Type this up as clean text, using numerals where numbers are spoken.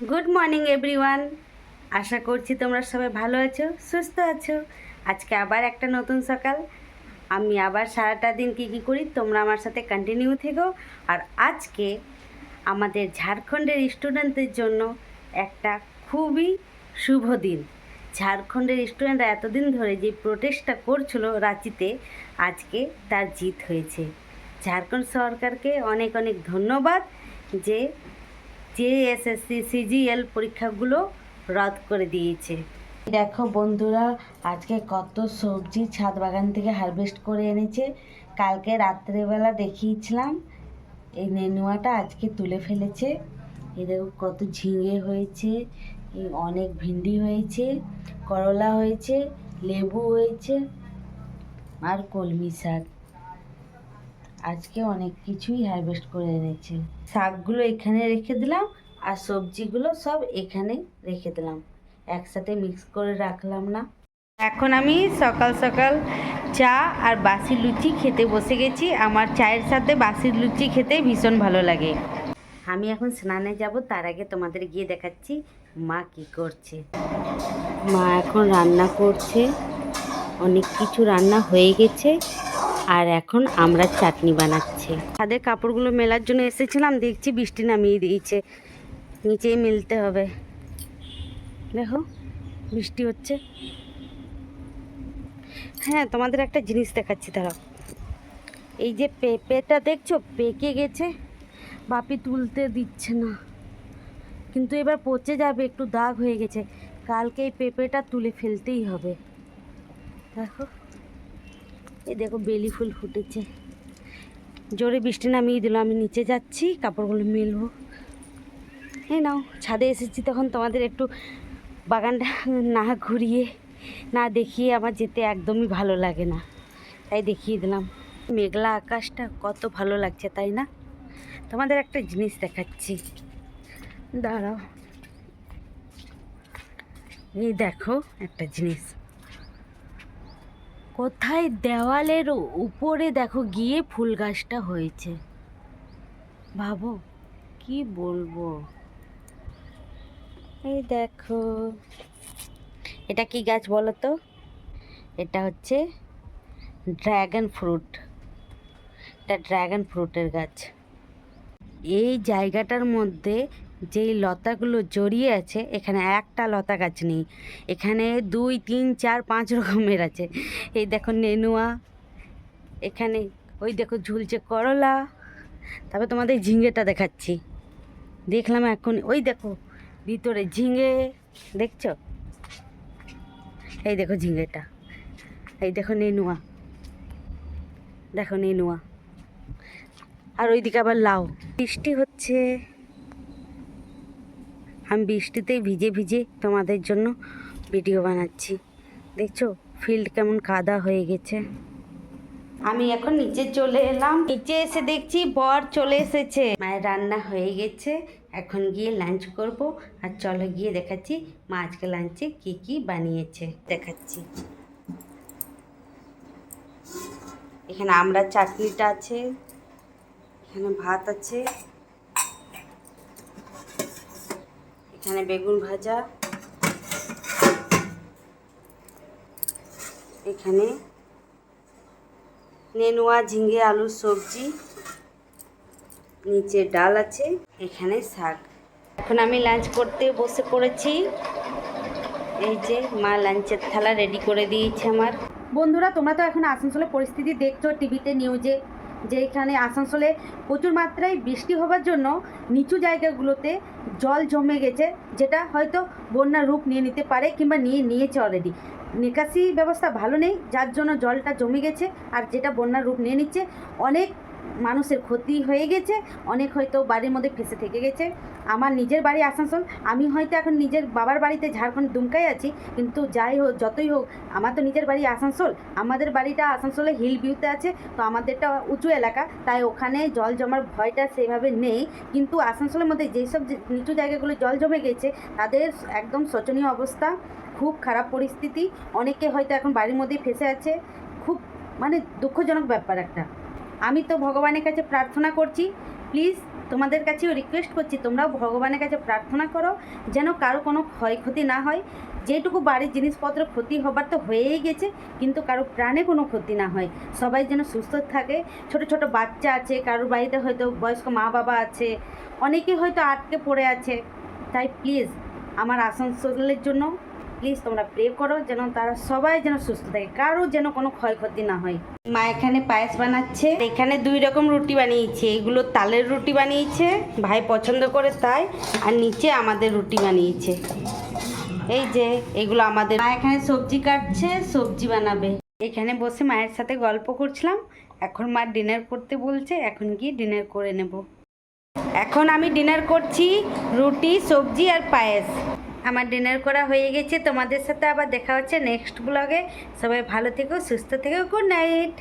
Good morning everyone. আশা করছি তোমরা সবাই ভালো আছো, সুস্থ আছো। আজকে আবার একটা নতুন সকাল। আমি আবার সারাটা দিন কী করি তোমরা আমার সাথে কন্টিনিউ থেকো। আর আজকে আমাদের ঝাড়খণ্ডের স্টুডেন্টদের জন্য একটা খুবই শুভ দিন। ঝাড়খণ্ডের স্টুডেন্টরা এতদিন ধরে যে প্রোটেস্টটা করছিল রাঁচিতে, আজকে তার জিত হয়েছে। ঝাড়খণ্ড সরকারকে অনেক অনেক ধন্যবাদ যে এসএসসি সিজিএল পরীক্ষাগুলো রদ করে দিয়েছে। দেখো বন্ধুরা, আজকে কত সবজি ছাদ বাগান থেকে হারভেস্ট করে এনেছে। কালকে রাত্রেবেলা দেখিয়েছিলাম, এই নেনুয়াটা আজকে তুলে ফেলেছে। এই দেখো কত ঝিঙে হয়েছে, এই অনেক ভিন্ডি হয়েছে, করলা হয়েছে, লেবু হয়েছে আর কলমি শাক। আজকে অনেক কিছুই হারভেস্ট করে এনেছে। শাকগুলো এখানে রেখে দিলাম আর সবজিগুলো সব এখানে রেখে দিলাম, একসাথে মিক্স করে রাখলাম না। এখন আমি সকাল সকাল চা আর বাসি লুচি খেতে বসে গেছি। আমার চায়ের সাথে বাসি লুচি খেতে ভীষণ ভালো লাগে। আমি এখন স্নানে যাব, তার আগে তোমাদের গিয়ে দেখাচ্ছি মা কি করছে। মা এখন রান্না করছে, অনেক কিছু রান্না হয়ে গেছে। আর এখন আমরা চাটনি বানাচ্ছি। ছাদে কাপড়গুলো মেলার জন্য এসেছিলাম, দেখছি বৃষ্টি নামিয়ে দিয়েছে, নিচেই মেলতে হবে। দেখো বৃষ্টি হচ্ছে। হ্যাঁ, তোমাদের একটা জিনিস দেখাচ্ছি দাঁড়াও। এই যে পেঁপেটা দেখছো পেকে গেছে, বাপি তুলতে দিচ্ছে না, কিন্তু এবার পচে যাবে, একটু দাগ হয়ে গেছে। কালকে এই পেঁপেটা তুলে ফেলতেই হবে। দেখো, এই দেখো বেলি ফুল ফুটেছে। জোরে বৃষ্টি নামিয়ে দিল, আমি নিচে যাচ্ছি কাপড়গুলো মেলবো। এই নাও, ছাদে এসেছি তখন তোমাদের একটু বাগানটা না ঘুরিয়ে না দেখিয়ে আমার যেতে একদমই ভালো লাগে না, তাই দেখিয়ে দিলাম। মেঘলা আকাশটা কত ভালো লাগছে, তাই না? তোমাদের একটা জিনিস দেখাচ্ছি, দাঁড়াও। এই দেখো একটা জিনিস, কোথায় দেওয়ালের উপরে দেখো গিয়ে ফুল গাছটা হয়েছে। ভাবো কি বলবো। এই দেখো, এটা কি গাছ বলো তো? এটা হচ্ছে ড্র্যাগন ফ্রুট। এটা ড্র্যাগন ফ্রুটের গাছ। এই জায়গাটার মধ্যে যেই লতাগুলো জড়িয়ে আছে, এখানে একটা লতা গাছ নেই, এখানে 2 3 4 5 রকমের আছে। এই দেখো নেনুয়া, এখানে ওই দেখো ঝুলছে করলা। তারপর তোমাদের ঝিঙেটা দেখাচ্ছি, দেখলাম এখন। ওই দেখো ভিতরে ঝিঙে, দেখছো? এই দেখো ঝিঙেটা, এই দেখো নেনুয়া, দেখো নেনুয়া। আর ওইদিকে আবার লাউ। বৃষ্টি হচ্ছে, আমি বৃষ্টিতেই ভিজে ভিজে তোমাদের জন্য ভিডিও বানাচ্ছি। দেখছো ফিল্ড কেমন কাদা হয়ে গেছে। আমি এখন নিচে চলে এলাম, নিচে এসে দেখছি বর চলে এসেছে। মায়ের রান্না হয়ে গেছে, এখন গিয়ে লাঞ্চ করব। আর চলো গিয়ে দেখাচ্ছি মা আজকে লাঞ্চে কি কি বানিয়েছে, দেখাচ্ছি। এখানে আমরা চাটনিটা আছে, এখানে ভাত আছে, এখানে বেগুন ভাজা, এখানে নেনুয়া ঝিঙে আলুর সবজি, নিচে ডাল আছে, এখানে শাক। এখন আমি লাঞ্চ করতে বসে পড়েছি। এই যে মা লাঞ্চের থালা রেডি করে দিয়েছে আমার। বন্ধুরা, তোমরা তো এখন আসানসোলের পরিস্থিতি দেখছো টিভিতে, নিউজে, যে এখানে আসানসোলে প্রচুর মাত্রায় বৃষ্টি হওয়ার জন্য নিচু জায়গাগুলোতে জল জমে গেছে, যেটা হয়তো বন্যার রূপ নিয়ে নিতে পারে কিংবা নিয়েছে অলরেডি। নিকাশি ব্যবস্থা ভালো নেই, যার জন্য জলটা জমে গেছে, আর যেটা বন্যার রূপ নিয়ে নিচ্ছে। অনেক মানুষের ক্ষতি হয়ে গেছে, অনেক হয়তো বাড়ির মধ্যে ফেসে থেকে গেছে। আমার নিজের বাড়ি আসানসোল, আমি হয়তো এখন নিজের বাবার বাড়িতে ঝাড়খণ্ড দুমকায় আছি, কিন্তু যাই হোক যতই হোক আমার তো নিজের বাড়ি আসানসোল। আমাদের বাড়িটা আসানসোলে হিল ভিউতে আছে, তো আমাদেরটা উঁচু এলাকা, তাই ওখানে জল জমার ভয়টা সেভাবে নেই। কিন্তু আসানসোলের মধ্যে যেসব নিচু জায়গাগুলো জল জমে গেছে তাদের একদম শোচনীয় অবস্থা, খুব খারাপ পরিস্থিতি। অনেকে হয়তো এখন বাড়ির মধ্যেই ফেসে আছে, খুব মানে দুঃখজনক ব্যাপার একটা। আমি তো ভগবানের কাছে প্রার্থনা করছি প্লিজ তোমাদের কাছেও রিকোয়েস্ট করছি, তোমরাও ভগবানের কাছে প্রার্থনা করো যেন কারো কোনো ক্ষয়ক্ষতি না হয়। যেটুকু বাড়ির জিনিসপত্র ক্ষতি হবার তো হয়েই গেছে, কিন্তু কারো প্রাণে কোনো ক্ষতি না হয়, সবাই যেন সুস্থ থাকে। ছোট ছোট বাচ্চা আছে, কারোর বাড়িতে হয়তো বয়স্ক মা বাবা আছে, অনেকে হয়তো আটকে পড়ে আছে। তাই প্লিজ আমার আসানসোলের জন্য প্লিজ তোমরা প্রে করো যেন তারা সবাই যেন সুস্থ থাকে, কারো যেন কোনো ক্ষয়ক্ষতি না হয়। মা এখানে পায়েস বানাচ্ছে, এখানে 2 রকম রুটি বানিয়েছে, এগুলো তালের রুটি বানিয়েছে, ভাই পছন্দ করে তাই, আর নিচে আমাদের রুটি বানিয়েছে। এই যে এগুলো আমাদের। মা এখানে সবজি কাটছে, সবজি বানাবে। এখানে বসে মায়ের সাথে গল্প করছিলাম। এখন মা ডিনার করতে বলছে, এখন গিয়ে ডিনার করে নেব। এখন আমি ডিনার করছি রুটি, সবজি আর পায়েস। আমার ডিনার করা হয়ে গেছে। তোমাদের সাথে আবার দেখা হচ্ছে নেক্সট ব্লগে। সবাই ভালো থেকো, সুস্থ থেকো। Good night.